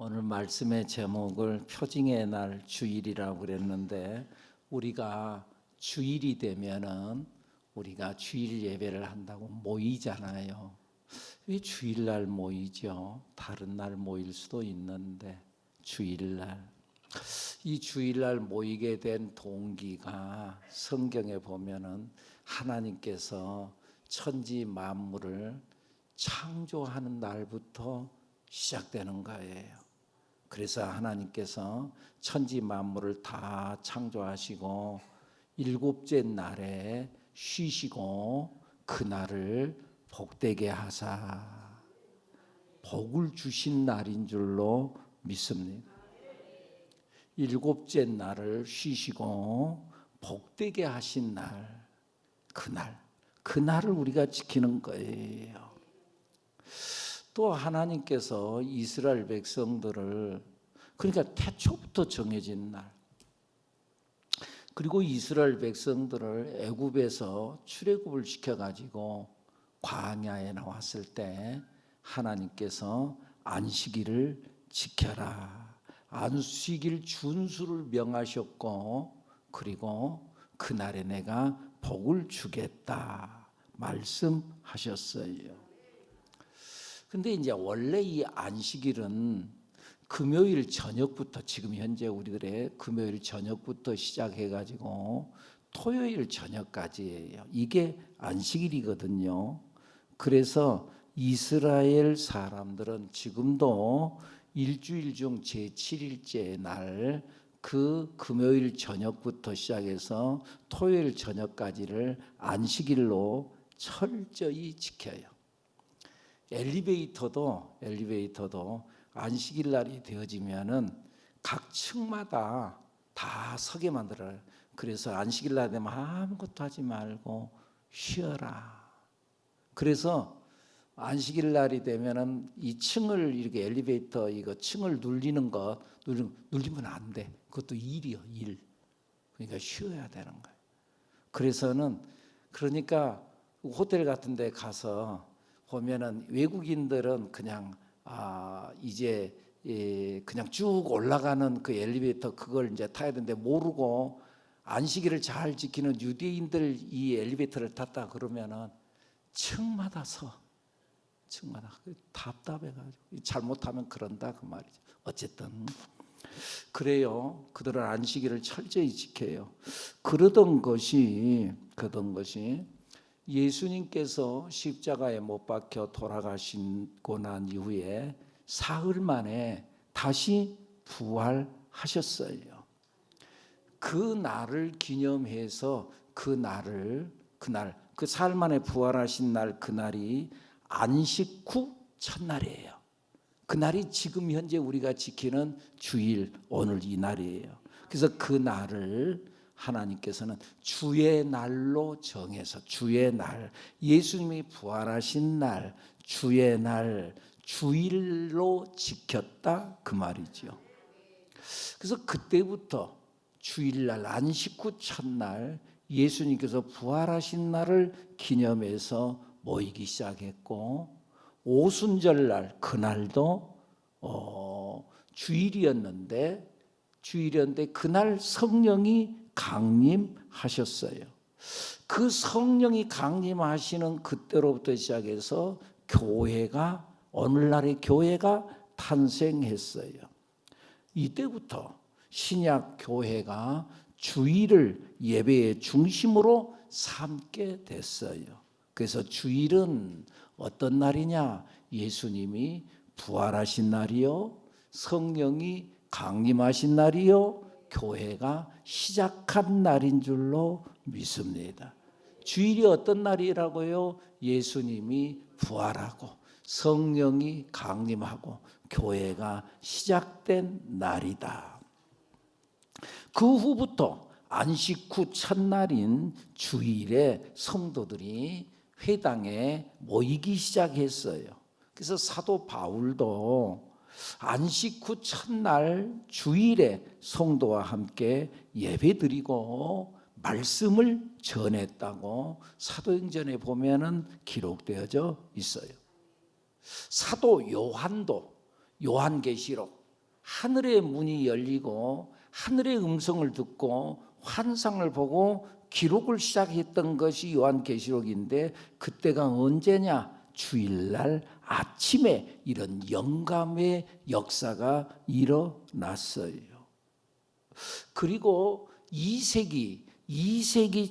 오늘 말씀의 제목을 표징의 날 주일이라고 그랬는데, 우리가 주일이 되면은 우리가 주일 예배를 한다고 모이잖아요. 왜 주일날 모이죠? 다른 날 모일 수도 있는데 주일날. 이 주일날 모이게 된 동기가 성경에 보면은 하나님께서 천지 만물을 창조하는 날부터 시작되는 거예요. 그래서 하나님께서 천지 만물을 다 창조하시고 일곱째 날에 쉬시고 그날을 복되게 하사 복을 주신 날인 줄로 믿습니다. 일곱째 날을 쉬시고 복되게 하신 날, 그날을 우리가 지키는 거예요. 또 하나님께서 이스라엘 백성들을, 그러니까 태초부터 정해진 날, 그리고 이스라엘 백성들을 애굽에서 출애굽을 시켜가지고 광야에 나왔을 때 하나님께서 안식일을 지켜라, 안식일 준수를 명하셨고, 그리고 그날에 내가 복을 주겠다 말씀하셨어요. 근데 이제 원래 이 안식일은 금요일 저녁부터, 지금 현재 우리들의 금요일 저녁부터 시작해가지고 토요일 저녁까지예요. 이게 안식일이거든요. 그래서 이스라엘 사람들은 지금도 일주일 중 제7일째 날, 그 금요일 저녁부터 시작해서 토요일 저녁까지를 안식일로 철저히 지켜요. 엘리베이터도 안식일 날이 되어지면은 각 층마다 다 서게 만들어요. 그래서 안식일 날 되면 아무것도 하지 말고 쉬어라. 그래서 안식일 날이 되면은 이 층을, 이렇게 엘리베이터 이거 층을 눌리면 안 돼. 그것도 일이요, 일. 그러니까 쉬어야 되는 거예요. 그러니까 호텔 같은 데 가서 보면은 외국인들은 그냥 이제 그냥 쭉 올라가는 그 엘리베이터, 그걸 이제 타야 되는데 모르고 안식일을 잘 지키는 유대인들 이 엘리베이터를 탔다 그러면은 층마다 답답해가지고 잘못하면 그런다 그 말이죠. 어쨌든 그래요. 그들은 안식일을 철저히 지켜요. 그러던 것이 예수님께서 십자가에 못 박혀 돌아가시고 난 이후에 사흘 만에 다시 부활하셨어요. 그 날을 기념해서 그 사흘 만에 부활하신 날, 그날이 안식 후 첫날이에요. 그날이 지금 현재 우리가 지키는 주일, 오늘 이 날이에요. 그래서 그 날을 하나님께서는 주의 날로 정해서, 주의 날, 예수님이 부활하신 날, 주의 날, 주일로 지켰다 그 말이죠. 그래서 그때부터 주일날, 안식 후 첫날, 예수님께서 부활하신 날을 기념해서 모이기 시작했고, 오순절날, 그날도 주일이었는데 그날 성령이 강림하셨어요. 그 성령이 강림하시는 그때로부터 시작해서 오늘날의 교회가 탄생했어요. 이때부터 신약 교회가 주일을 예배의 중심으로 삼게 됐어요. 그래서 주일은 어떤 날이냐? 예수님이 부활하신 날이요, 성령이 강림하신 날이요, 교회가 시작한 날인 줄로 믿습니다. 주일이 어떤 날이라고요? 예수님이 부활하고 성령이 강림하고 교회가 시작된 날이다. 그 후부터 안식 후 첫날인 주일에 성도들이 회당에 모이기 시작했어요. 그래서 사도 바울도 안식 후 첫날 주일에 성도와 함께 예배드리고 말씀을 전했다고 사도행전에 보면은 기록되어져 있어요. 사도 요한도 요한계시록 하늘의 문이 열리고 하늘의 음성을 듣고 환상을 보고 기록을 시작했던 것이 요한계시록인데, 그때가 언제냐? 주일날 아침에 이런 영감의 역사가 일어났어요. 그리고 2세기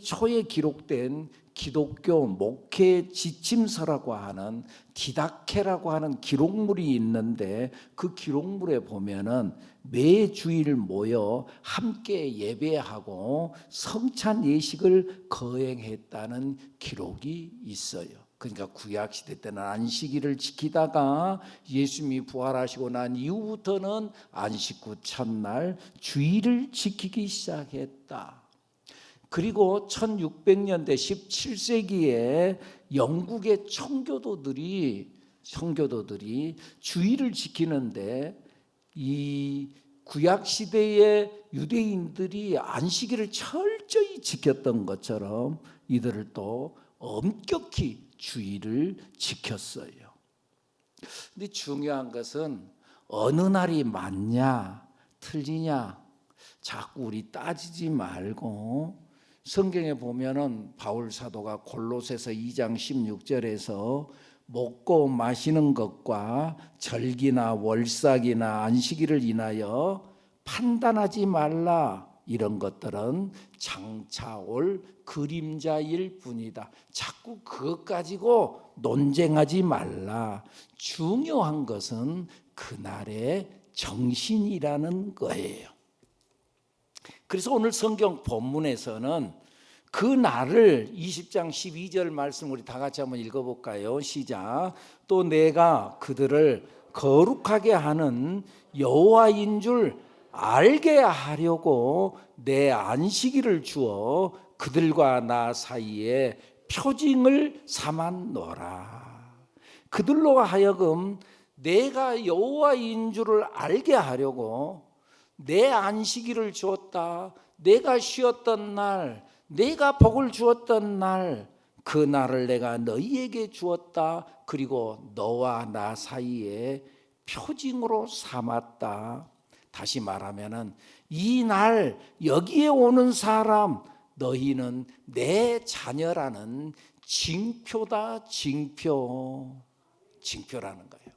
초에 기록된 기독교 목회 지침서라고 하는 디다케라고 하는 기록물이 있는데, 그 기록물에 보면은 매 주일 모여 함께 예배하고 성찬 예식을 거행했다는 기록이 있어요. 그러니까 구약시대 때는 안식일을 지키다가 예수님이 부활하시고 난 이후부터는 안식구 첫날 주일을 지키기 시작했다. 그리고 1600년대 17세기에 영국의 청교도들이 주일을 지키는데, 이 구약시대의 유대인들이 안식일을 철저히 지켰던 것처럼 이들을 또 엄격히 주일을 지켰어요. 근데 중요한 것은 어느 날이 맞냐 틀리냐 자꾸 우리 따지지 말고, 성경에 보면은 바울 사도가 골로새서 2장 16절에서 먹고 마시는 것과 절기나 월삭이나 안식일을 인하여 판단하지 말라. 이런 것들은 장차 올 그림자일 뿐이다. 자꾸 그것 가지고 논쟁하지 말라. 중요한 것은 그날의 정신이라는 거예요. 그래서 오늘 성경 본문에서는 그 날을 20장 12절 말씀 우리 다 같이 한번 읽어볼까요? 시작. 또 내가 그들을 거룩하게 하는 여호와인 줄 알게 하려고 내 안식일을 주어 그들과 나 사이에 표징을 삼았노라. 그들로 하여금 내가 여호와인 줄을 알게 하려고 내 안식일을 주었다. 내가 쉬었던 날, 내가 복을 주었던 날, 그 날을 내가 너희에게 주었다. 그리고 너와 나 사이에 표징으로 삼았다. 다시 말하면은 이 날 여기에 오는 사람 너희는 내 자녀라는 징표다. 징표라는 거예요.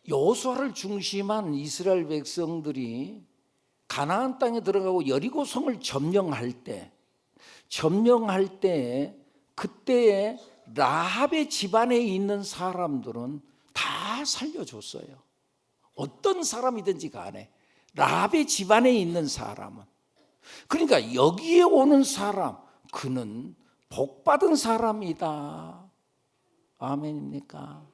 여호수아를 중심한 이스라엘 백성들이 가나안 땅에 들어가고 여리고 성을 점령할 때 그때에 라합의 집안에 있는 사람들은 다 살려줬어요. 어떤 사람이든지 간에 라합의 집안에 있는 사람은, 그러니까 여기에 오는 사람 그는 복받은 사람이다. 아멘입니까?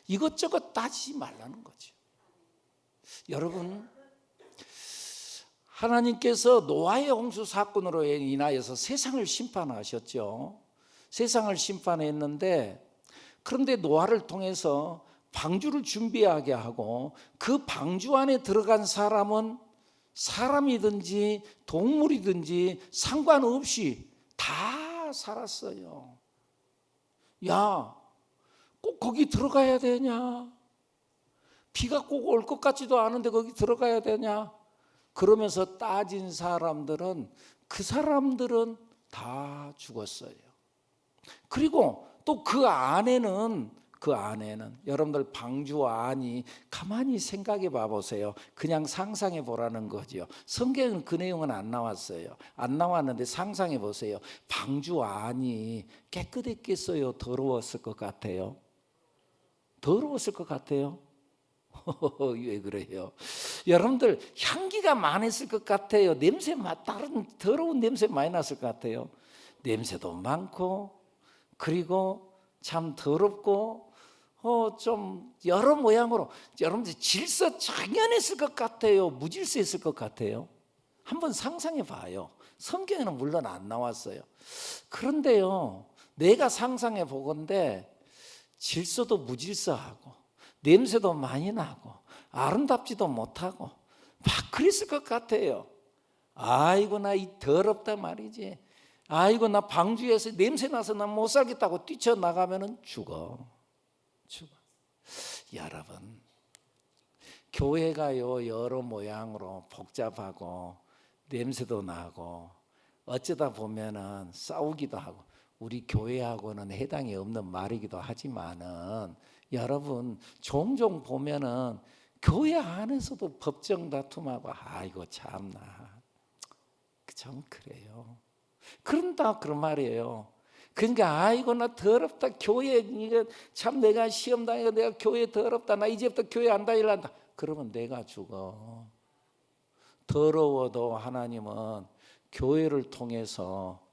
이것저것 따지지 말라는 거죠. 여러분, 하나님께서 노아의 홍수 사건으로 인하여서 세상을 심판하셨죠. 세상을 심판했는데, 그런데 노아를 통해서 방주를 준비하게 하고 그 방주 안에 들어간 사람은 사람이든지 동물이든지 상관없이 다 살았어요. 야, 꼭 거기 들어가야 되냐? 비가 꼭 올 것 같지도 않은데 거기 들어가야 되냐? 그러면서 따진 사람들은 그 사람들은 다 죽었어요. 그리고 또 그 안에는 여러분들 방주 안이 가만히 생각해 봐 보세요. 그냥 상상해 보라는 거죠. 성경은 그 내용은 안 나왔어요. 안 나왔는데 상상해 보세요. 방주 안이 깨끗했겠어요? 더러웠을 것 같아요? 더러웠을 것 같아요? 왜 그래요? 여러분들 향기가 많았을 것 같아요? 다른 더러운 냄새 많이 났을 것 같아요? 냄새도 많고, 그리고 참 더럽고, 좀 여러 모양으로 여러분들 질서정연했을 것 같아요? 무질서했을 것 같아요? 한번 상상해 봐요. 성경에는 물론 안 나왔어요. 그런데요, 내가 상상해 보건대 질서도 무질서하고 냄새도 많이 나고 아름답지도 못하고 막 그랬을 것 같아요. 아이고 나 이 더럽다 말이지. 아이고 나 방주에서 냄새 나서 나 못 살겠다고 뛰쳐나가면 죽어. 여러분, 교회가요 여러 모양으로 복잡하고 냄새도 나고 어쩌다 보면은 싸우기도 하고 우리 교회하고는 해당이 없는 말이기도 하지만은 여러분 종종 보면은 교회 안에서도 법정 다툼하고 아이고 참나 좀 그래요. 그런다 그런 말이에요. 그러니까 아이고 나 더럽다 교회 이거 참 내가 시험 다니고 내가 교회 더럽다 나 이제부터 교회 안 다닐란다. 그러면 내가 죽어. 더러워도 하나님은 교회를 통해서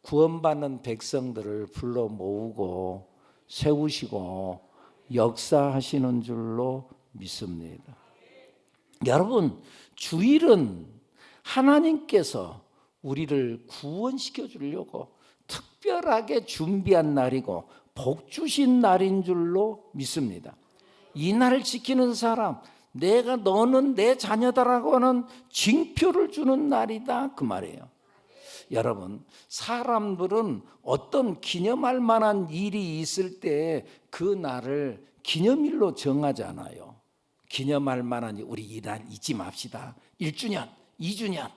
구원받는 백성들을 불러 모으고 세우시고 역사하시는 줄로 믿습니다. 여러분, 주일은 하나님께서 우리를 구원시켜 주려고 특별하게 준비한 날이고 복 주신 날인 줄로 믿습니다. 이 날을 지키는 사람, 내가 너는 내 자녀다라고 하는 징표를 주는 날이다 그 말이에요. 여러분, 사람들은 어떤 기념할 만한 일이 있을 때 그 날을 기념일로 정하잖아요. 기념할 만한 일, 우리 이 날 잊지 맙시다. 1주년, 2주년,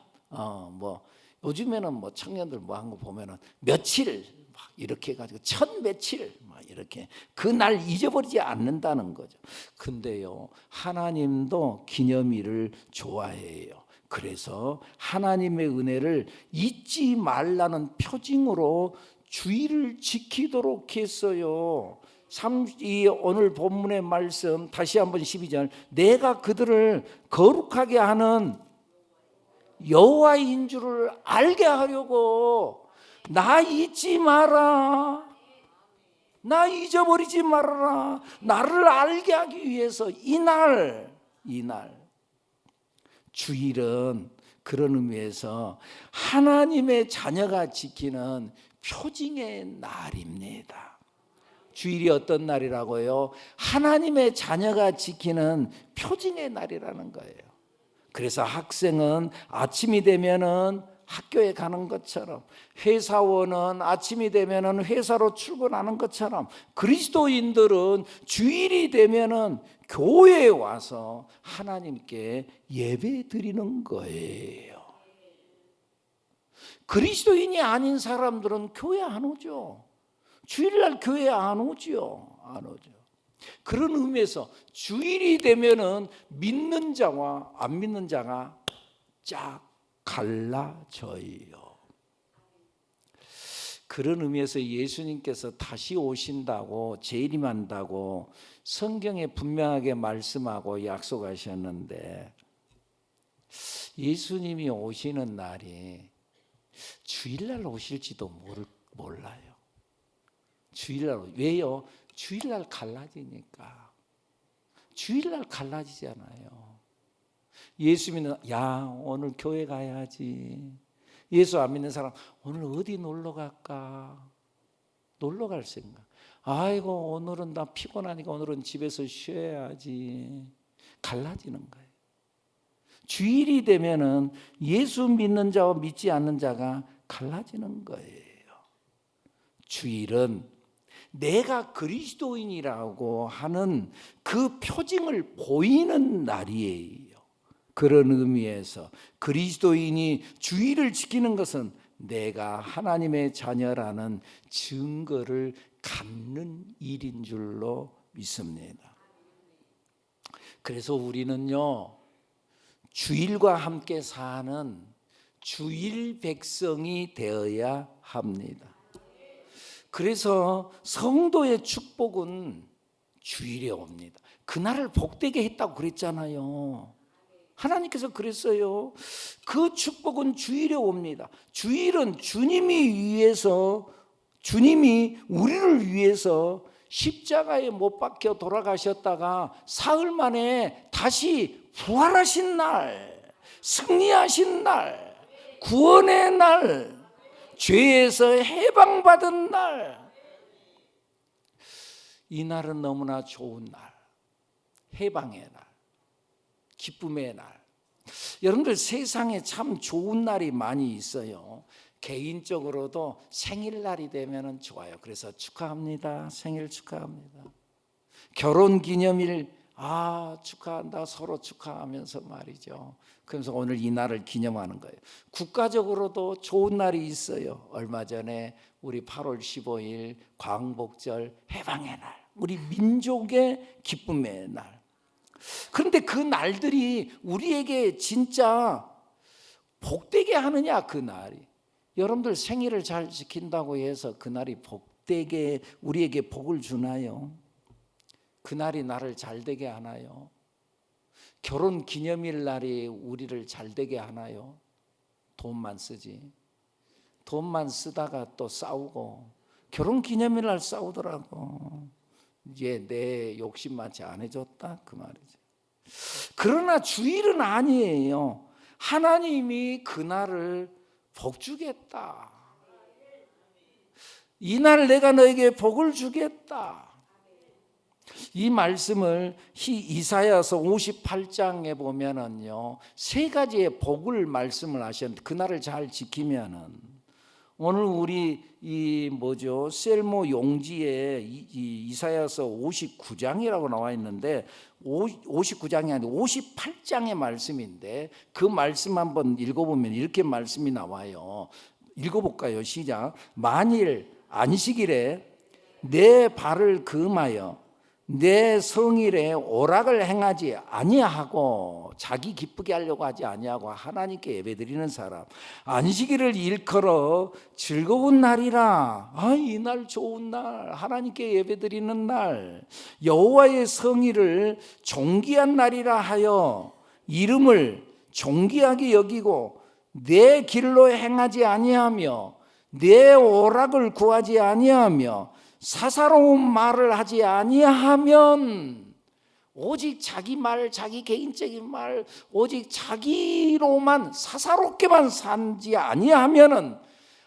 뭐 요즘에는 뭐 청년들 뭐 한 거 보면은 며칠 막 이렇게 해가지고 천 며칠 막 이렇게 그 날 잊어버리지 않는다는 거죠. 근데요, 하나님도 기념일을 좋아해요. 그래서 하나님의 은혜를 잊지 말라는 표징으로 주일을 지키도록 했어요. 오늘 본문의 말씀 다시 한번 12절 내가 그들을 거룩하게 하는 여호와인 줄을 알게 하려고 나 잊지 마라. 나 잊어버리지 말아라. 나를 알게 하기 위해서 이날 주일은 그런 의미에서 하나님의 자녀가 지키는 표징의 날입니다. 주일이 어떤 날이라고요? 하나님의 자녀가 지키는 표징의 날이라는 거예요. 그래서 학생은 아침이 되면은 학교에 가는 것처럼 회사원은 아침이 되면은 회사로 출근하는 것처럼 그리스도인들은 주일이 되면은 교회에 와서 하나님께 예배 드리는 거예요. 그리스도인이 아닌 사람들은 교회 안 오죠. 주일날 교회 안 오죠. 그런 의미에서 주일이 되면은 믿는 자와 안 믿는 자가 쫙 갈라져요. 그런 의미에서 예수님께서 다시 오신다고 재림한다고 성경에 분명하게 말씀하고 약속하셨는데 예수님이 오시는 날이 주일날 오실지도 몰라요. 주일날 왜요? 주일날 갈라지니까. 주일날 갈라지잖아요. 예수 믿는 야 오늘 교회 가야지. 예수 안 믿는 사람 오늘 어디 놀러 갈까? 놀러 갈 생각. 아이고 오늘은 나 피곤하니까 오늘은 집에서 쉬어야지. 갈라지는 거예요. 주일이 되면은 예수 믿는 자와 믿지 않는 자가 갈라지는 거예요. 주일은 내가 그리스도인이라고 하는 그 표징을 보이는 날이에요. 그런 의미에서 그리스도인이 주일을 지키는 것은 내가 하나님의 자녀라는 증거를 갖는 일인 줄로 믿습니다. 그래서 우리는요, 주일과 함께 사는 주일 백성이 되어야 합니다. 그래서 성도의 축복은 주일에 옵니다. 그날을 복되게 했다고 그랬잖아요. 하나님께서 그랬어요. 그 축복은 주일에 옵니다. 주일은 주님이 우리를 위해서 십자가에 못 박혀 돌아가셨다가 사흘 만에 다시 부활하신 날, 승리하신 날, 구원의 날, 죄에서 해방받은 날, 이 날은 너무나 좋은 날, 해방의 날, 기쁨의 날. 여러분들 세상에 참 좋은 날이 많이 있어요. 개인적으로도 생일날이 되면 좋아요. 그래서 축하합니다. 생일 축하합니다. 결혼기념일 축하한다 서로 축하하면서 말이죠. 그래서 오늘 이 날을 기념하는 거예요. 국가적으로도 좋은 날이 있어요. 얼마 전에 우리 8월 15일 광복절 해방의 날, 우리 민족의 기쁨의 날. 그런데 그 날들이 우리에게 진짜 복되게 하느냐, 그 날이. 여러분들 생일을 잘 지킨다고 해서 그 날이 복되게 우리에게 복을 주나요? 그 날이 나를 잘되게 하나요? 결혼 기념일 날이 우리를 잘되게 하나요? 돈만 쓰지. 돈만 쓰다가 또 싸우고, 결혼 기념일 날 싸우더라고. 이제 내 욕심 많지 안 해줬다, 그 말이지. 그러나 주일은 아니에요. 하나님이 그날을 복 주겠다. 이날 내가 너에게 복을 주겠다. 이 말씀을 이사야서 58장에 보면은요, 세 가지의 복을 말씀을 하셨는데, 그날을 잘 지키면은, 오늘 우리 셀모 용지에 이사야서 59장이라고 나와 있는데, 59장이 아니고 58장의 말씀인데, 그 말씀 한번 읽어보면 이렇게 말씀이 나와요. 읽어볼까요? 시작. 만일 안식일에 내 발을 금하여 내 성일에 오락을 행하지 아니하고, 자기 기쁘게 하려고 하지 아니하고 하나님께 예배드리는 사람, 안식일을 일컬어 즐거운 날이라, 이 날 좋은 날, 하나님께 예배드리는 날, 여호와의 성일을 존귀한 날이라 하여 이름을 존귀하게 여기고 내 길로 행하지 아니하며 내 오락을 구하지 아니하며 사사로운 말을 하지 아니하면, 오직 자기 말, 자기 개인적인 말, 오직 자기로만 사사롭게만 산지 아니하면은,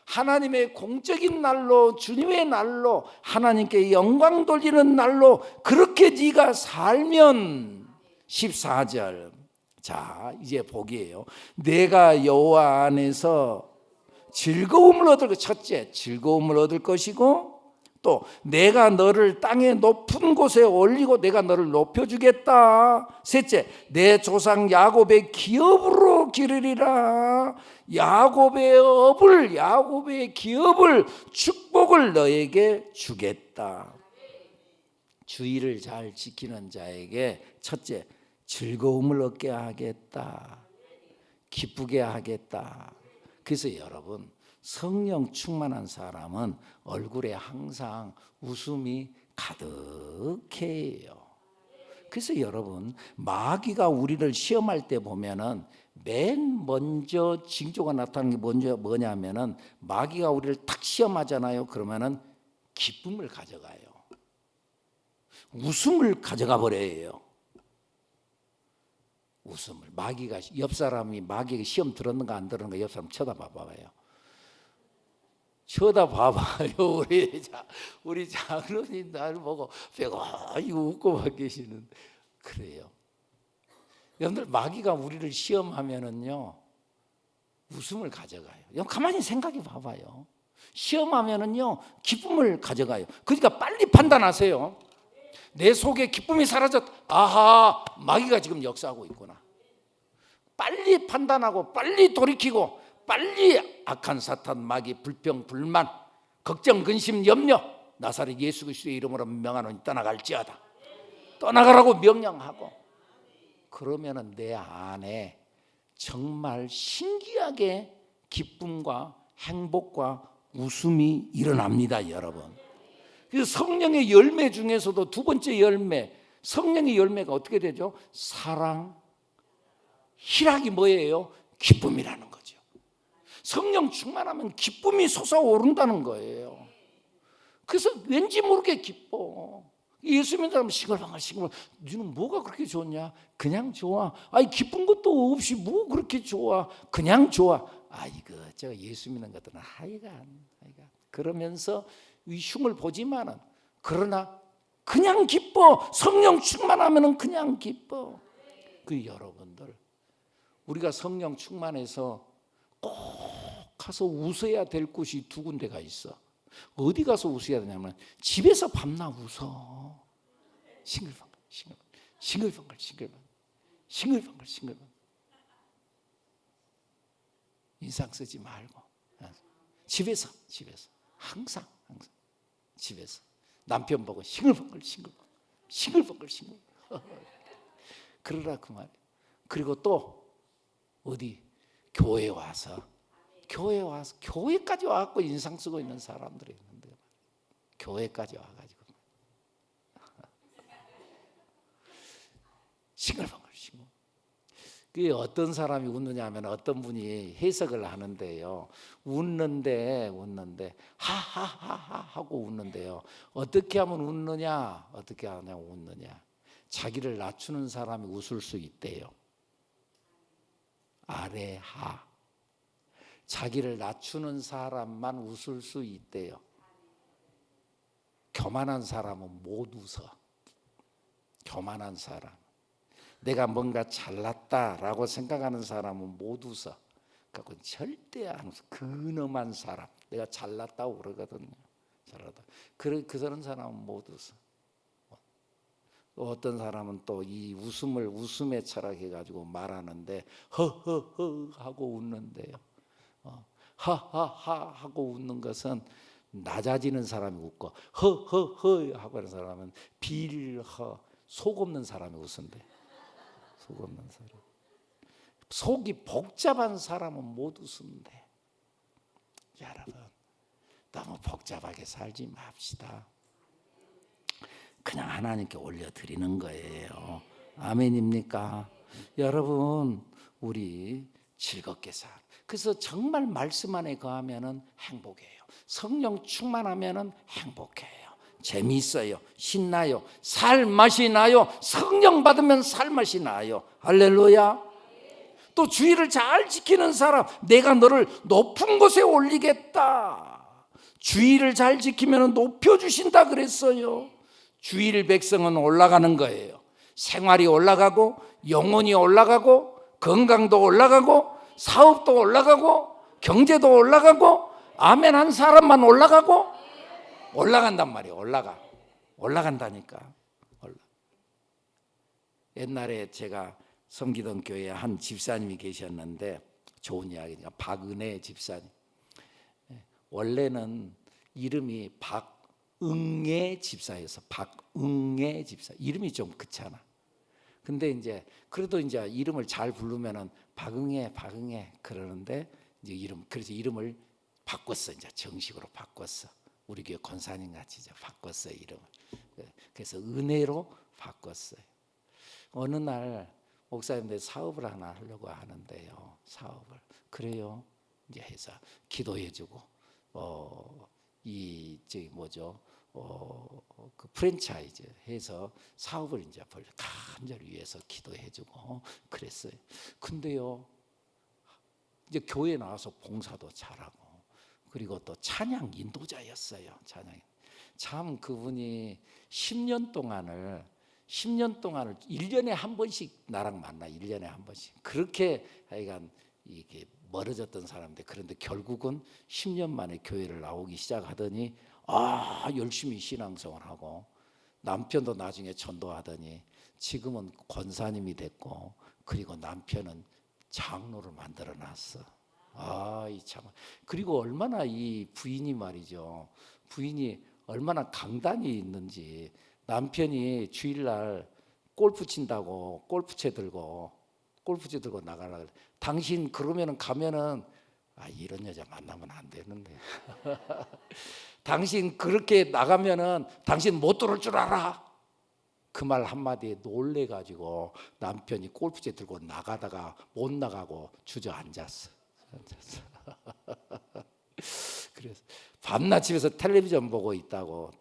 하나님의 공적인 날로, 주님의 날로, 하나님께 영광 돌리는 날로 그렇게 네가 살면, 14절. 자, 이제 복이에요. 내가 여호와 안에서 즐거움을 얻을 것. 첫째, 즐거움을 얻을 것이고, 또 내가 너를 땅의 높은 곳에 올리고 내가 너를 높여주겠다. 셋째, 내 조상 야곱의 기업으로 기르리라. 야곱의 기업을, 축복을 너에게 주겠다. 주의를 잘 지키는 자에게 첫째, 즐거움을 얻게 하겠다. 기쁘게 하겠다. 그래서 여러분, 성령 충만한 사람은 얼굴에 항상 웃음이 가득해요. 그래서 여러분, 마귀가 우리를 시험할 때 보면은 맨 먼저 징조가 나타나는 게 뭐냐면은, 마귀가 우리를 탁 시험하잖아요. 그러면은 기쁨을 가져가요. 웃음을 가져가 버려요. 웃음을. 마귀가, 옆 사람이 마귀에게 시험 들었는가 안 들었는가 옆 사람 쳐다봐봐요. 쳐다봐봐요. 우리 장로님 나를 보고 빼고이 웃고만 계시는. 그래요. 여러분들, 마귀가 우리를 시험하면은요, 웃음을 가져가요. 가만히 생각해 봐봐요. 시험하면은요, 기쁨을 가져가요. 그러니까 빨리 판단하세요. 내 속에 기쁨이 사라졌다. 아하, 마귀가 지금 역사하고 있구나. 빨리 판단하고 빨리 돌이키고, 빨리 악한 사탄, 마귀, 불평, 불만, 걱정, 근심, 염려, 나사렛 예수 그리스도의 이름으로 명하노니 떠나갈지어다. 떠나가라고 명령하고, 그러면은 내 안에 정말 신기하게 기쁨과 행복과 웃음이 일어납니다, 여러분. 그래서 성령의 열매 중에서도 두 번째 열매, 성령의 열매가 어떻게 되죠? 사랑, 희락이 뭐예요? 기쁨이라는 거죠. 성령 충만하면 기쁨이 솟아오른다는 거예요. 그래서 왠지 모르게 기뻐. 예수 믿는 사람은 싱글벙글 너는 뭐가 그렇게 좋냐? 그냥 좋아. 아니, 기쁜 것도 없이 뭐 그렇게 좋아? 그냥 좋아. 제가 예수 믿는 것들은 하여간 그러면서 이 흉을 보지만은, 그러나 그냥 기뻐. 성령 충만하면은 그냥 기뻐. 그 여러분들, 우리가 성령 충만해서 꼭 가서 웃어야 될 곳이 두 군데가 있어. 어디 가서 웃어야 되냐면, 집에서 밤낮 웃어. 싱글벙글, 싱글벙글, 싱글벙글, 싱글벙글. 인상 쓰지 말고 집에서 항상 집에서 남편 보고 싱글벙글 그러라 그 말이에요. 그리고 또 어디 교회까지 와갖고 인상 쓰고 있는 사람들이 있는데, 교회까지 와가지고 싱글벙글. 그게 어떤 사람이 웃느냐 하면 어떤 분이 해석을 하는데요, 웃는데 하하하하 하고 웃는데요, 어떻게 하면 웃느냐, 어떻게 하냐 웃느냐, 자기를 낮추는 사람이 웃을 수 있대요. 아래하, 자기를 낮추는 사람만 웃을 수 있대요. 교만한 사람은 못 웃어. 교만한 사람, 내가 뭔가 잘났다라고 생각하는 사람은 못 웃어. 그건 절대 안 웃어. 근엄한 사람, 내가 잘났다고 그러거든요. 잘났다. 그런 사람은 못 웃어. 어떤 사람은 또 이 웃음을 웃음에 철학해가지고 말하는데 허허허 하고 웃는데요. 하하하 하고 웃는 것은 낮아지는 사람이 웃고, 허허허 하고 하는 사람은 빌허, 속 없는 사람이 웃은데. 속 없는 사람, 속이 복잡한 사람은 못 웃는데. 여러분, 너무 복잡하게 살지 맙시다. 그냥 하나님께 올려드리는 거예요. 아멘입니까? 여러분, 우리 즐겁게 살. 그래서 정말 말씀 안에 거하면은 행복해요. 성령 충만하면은 행복해요. 재미있어요. 신나요. 살맛이 나요. 성령 받으면 살맛이 나요. 할렐루야. 또 주의를 잘 지키는 사람, 내가 너를 높은 곳에 올리겠다. 주의를 잘 지키면 높여주신다 그랬어요. 주일 백성은 올라가는 거예요. 생활이 올라가고, 영혼이 올라가고, 건강도 올라가고, 사업도 올라가고, 경제도 올라가고, 아멘 한 사람만 올라가고, 올라간단 말이에요. 올라간다니까. 옛날에 제가 섬기던 교회에 한 집사님이 계셨는데, 좋은 이야기니까, 박은혜 집사님. 원래는 이름이 박응애 집사여서 박응애 집사. 이름이 좀 그렇잖아. 근데 이제 그래도 이제 이름을 잘 부르면은 박응애 그러는데, 이제 그래서 이름을 바꿨어. 이제 정식으로 바꿨어. 우리 교회 권사님 같이 이제 바꿨어요, 이름을. 그래서 은혜로 바꿨어요. 어느 날 목사님들 사업을 하나 하려고 하는데요. 사업을. 그래요. 이제 해서 기도해주고, 그 프랜차이즈 해서 사업을 이제 간절히 위해서 기도해주고 그랬어요. 근데요, 이제 교회 나와서 봉사도 잘하고, 그리고 또 찬양 인도자였어요. 참 그분이 10년 동안을 1년에 한 번씩 나랑 만나. 1년에 한 번씩. 그렇게 하여간 이게 멀어졌던 사람인데, 그런데 결국은 10년 만에 교회를 나오기 시작하더니 열심히 신앙생활 하고, 남편도 나중에 전도하더니 지금은 권사님이 됐고, 그리고 남편은 장로를 만들어 놨어. 이 참. 그리고 얼마나 이 부인이 말이죠. 부인이 얼마나 강단이 있는지, 남편이 주일날 골프 친다고 골프채 들고 나가라. 당신 그러면은 가면은 이런 여자 만나면 안 되는데. 당신 그렇게 나가면은 당신 못 들어올 줄 알아. 그 말 한마디에 놀래가지고 남편이 골프채 들고 나가다가 못 나가고 주저앉았어. 그래서 밤낮 집에서 텔레비전 보고 있고,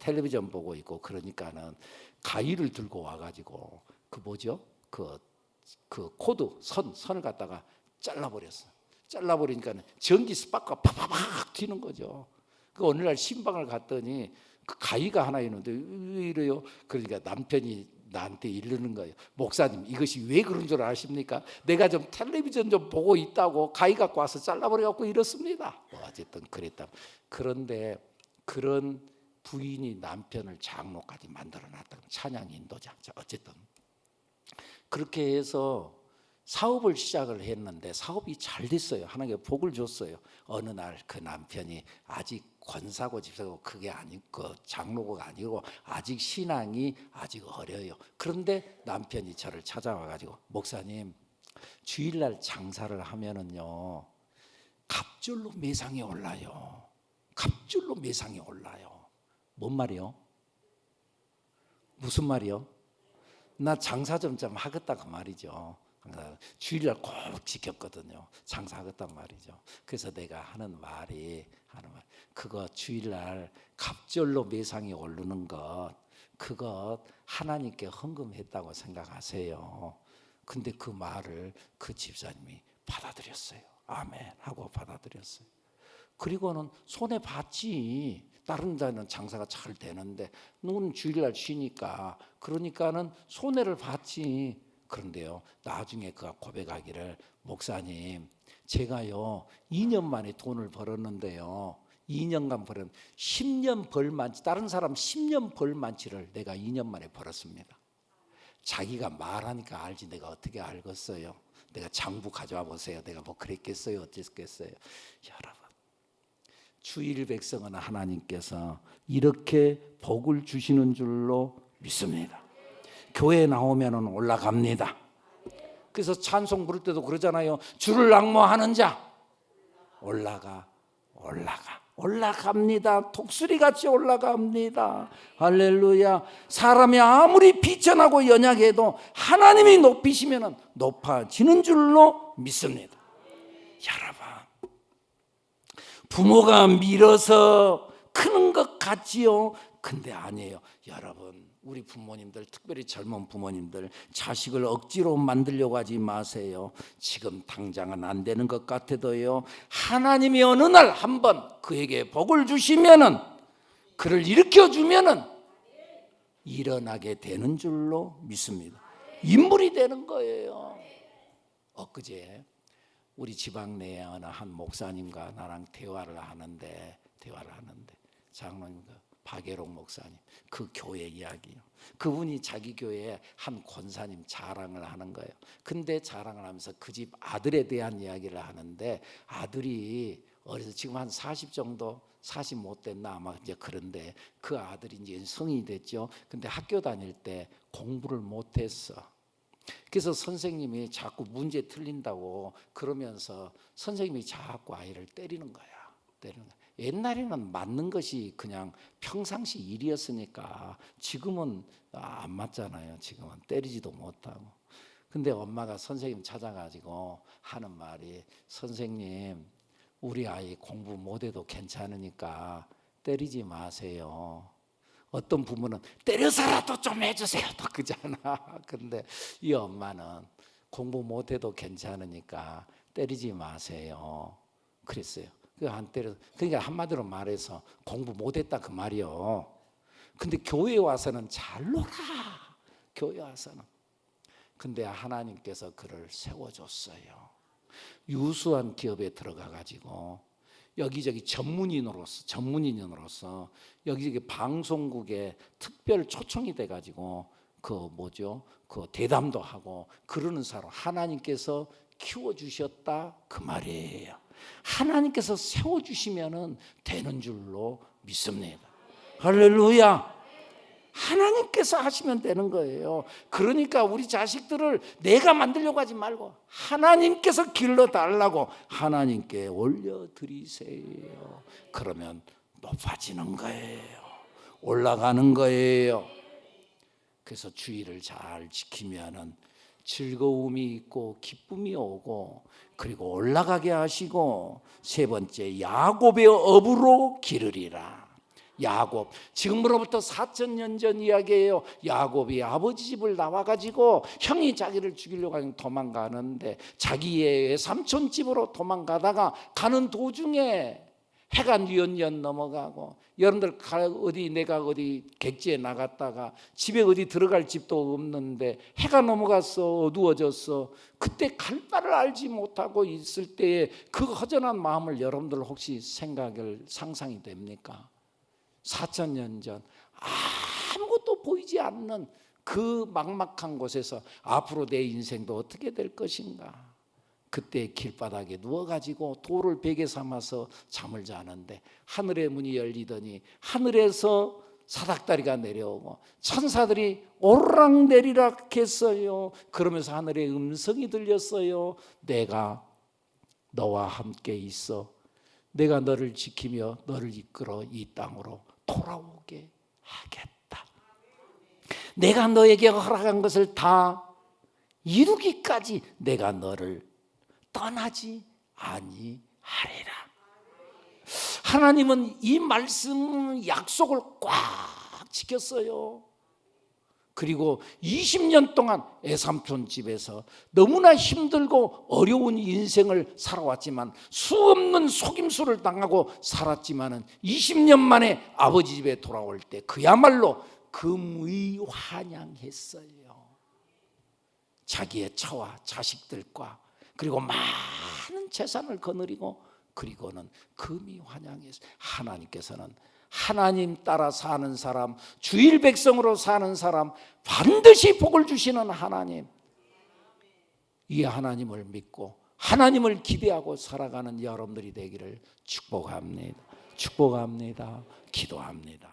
그러니까는 가위를 들고 와가지고 그 코드 선을 갖다가 잘라버렸어. 잘라버리니까 전기 스파크가 팍팍팍 튀는 거죠. 그 어느 날 신방을 갔더니 그 가위가 하나 있는데 왜 이래요? 그러니까 남편이 나한테 이르는 거예요. 목사님, 이것이 왜 그런 줄 아십니까? 내가 좀 텔레비전 좀 보고 있다고 가위 갖고 와서 잘라버려갖고 이렇습니다. 어쨌든 그랬다. 그런데 그런 부인이 남편을 장로까지 만들어놨다. 찬양 인도자. 어쨌든 그렇게 해서 사업을 시작을 했는데 사업이 잘 됐어요. 하나님께 복을 줬어요. 어느 날 그 남편이 아직 권사고 집사고 그게 아니고 그 장로가 아니고 아직 신앙이 아직 어려요. 그런데 남편이 저를 찾아와 가지고 목사님, 주일날 장사를 하면은요 갑줄로 매상이 올라요. 갑줄로 매상이 올라요. 뭔 말이요? 무슨 말이요? 나 장사 좀 하겠다 그 말이죠. 주일날 꼭 지켰거든요. 장사하겠단 말이죠. 그래서 내가 하는 말이 그거 주일날 갑절로 매상이 오르는 것 그것 하나님께 헌금했다고 생각하세요. 근데 그 말을 그 집사님이 받아들였어요. 아멘 하고 받아들였어요. 그리고는 손해 봤지. 다른 데는 장사가 잘 되는데 너는 주일날 쉬니까 그러니까는 손해를 봤지. 그런데요 나중에 그가 고백하기를 목사님 제가요 2년 만에 돈을 벌었는데요 2년간 벌은 10년 벌만치 다른 사람 10년 벌만치를 내가 2년 만에 벌었습니다. 자기가 말하니까 알지 내가 어떻게 알겠어요. 내가 장부 가져와 보세요. 내가 뭐 그랬겠어요 어쨌겠어요. 여러분 주일 백성은 하나님께서 이렇게 복을 주시는 줄로 믿습니다. 교회 나오면 올라갑니다. 그래서 찬송 부를 때도 그러잖아요. 주를 앙모하는 자 올라갑니다. 독수리같이 올라갑니다. 할렐루야. 사람이 아무리 비천하고 연약해도 하나님이 높이시면 높아지는 줄로 믿습니다. 여러분 부모가 밀어서 크는 것 같지요. 근데 아니에요. 여러분 우리 부모님들 특별히 젊은 부모님들 자식을 억지로 만들려고 하지 마세요. 지금 당장은 안 되는 것 같아도요 하나님이 어느 날 한번 그에게 복을 주시면은 그를 일으켜주면은 일어나게 되는 줄로 믿습니다. 인물이 되는 거예요. 엊그제 우리 지방 내에 어느 한 목사님과 나랑 대화를 하는데 장로님과 박예록 목사님 그 교회 이야기요. 그분이 자기 교회에 한 권사님 자랑을 하는 거예요. 근데 자랑을 하면서 그 집 아들에 대한 이야기를 하는데 아들이 어려서 지금 한 40 정도 40 못 됐나 아마 이제 그런데 그 아들이 이제 성인이 됐죠. 근데 학교 다닐 때 공부를 못했어. 그래서 선생님이 자꾸 문제 틀린다고 그러면서 선생님이 자꾸 아이를 때리는 거야. 옛날에는 맞는 것이 그냥 평상시 일이었으니까 지금은 안 맞잖아요. 지금은 때리지도 못하고. 근데 엄마가 선생님 찾아가지고 하는 말이 선생님 우리 아이 공부 못해도 괜찮으니까 때리지 마세요. 어떤 부모는 때려서라도 좀 해주세요 또 그잖아. 근데 이 엄마는 공부 못해도 괜찮으니까 때리지 마세요 그랬어요. 안 때려. 그러니까 한마디로 말해서 공부 못했다 그 말이요. 근데 교회에 와서는 잘 놀아. 교회 와서는. 근데 하나님께서 그를 세워줬어요. 유수한 기업에 들어가 가지고 여기저기 전문인으로서 여기저기 방송국에 특별 초청이 돼 가지고 그 대담도 하고 그러는 사람 하나님께서 키워주셨다 그 말이에요. 하나님께서 세워주시면 되는 줄로 믿습니다. 할렐루야. 하나님께서 하시면 되는 거예요. 그러니까 우리 자식들을 내가 만들려고 하지 말고 하나님께서 길러달라고 하나님께 올려드리세요. 그러면 높아지는 거예요. 올라가는 거예요. 그래서 주의를 잘 지키면은 즐거움이 있고 기쁨이 오고 그리고 올라가게 하시고 세 번째 야곱의 업으로 기르리라. 야곱 지금으로부터 4,000년 전 이야기예요. 야곱이 아버지 집을 나와가지고 형이 자기를 죽이려고 도망가는데 자기의 삼촌 집으로 도망가다가 가는 도중에 해가 뉘엿뉘엿 넘어가고 여러분들 내가 어디 객지에 나갔다가 집에 어디 들어갈 집도 없는데 해가 넘어갔어. 어두워졌어. 그때 갈 바를 알지 못하고 있을 때에 그 허전한 마음을 여러분들 혹시 상상이 됩니까? 4,000년 전 아무것도 보이지 않는 그 막막한 곳에서 앞으로 내 인생도 어떻게 될 것인가. 그때 길바닥에 누워가지고 돌을 베개 삼아서 잠을 자는데 하늘의 문이 열리더니 하늘에서 사닥다리가 내려오고 천사들이 오르락내리락 했어요. 그러면서 하늘의 음성이 들렸어요. 내가 너와 함께 있어. 내가 너를 지키며 너를 이끌어 이 땅으로 돌아오게 하겠다. 내가 너에게 허락한 것을 다 이루기까지 내가 너를 떠나지 아니하리라. 하나님은 이 말씀 약속을 꽉 지켰어요. 그리고 20년 동안 애삼촌 집에서 너무나 힘들고 어려운 인생을 살아왔지만 수없는 속임수를 당하고 살았지만 20년 만에 아버지 집에 돌아올 때 그야말로 금의환영했어요. 자기의 처와 자식들과 그리고 많은 재산을 거느리고 그리고는 금의환영했어요. 하나님께서는 하나님 따라 사는 사람, 주일 백성으로 사는 사람 반드시 복을 주시는 하나님, 이 하나님을 믿고 하나님을 기대하고 살아가는 여러분들이 되기를 축복합니다. 축복합니다. 기도합니다.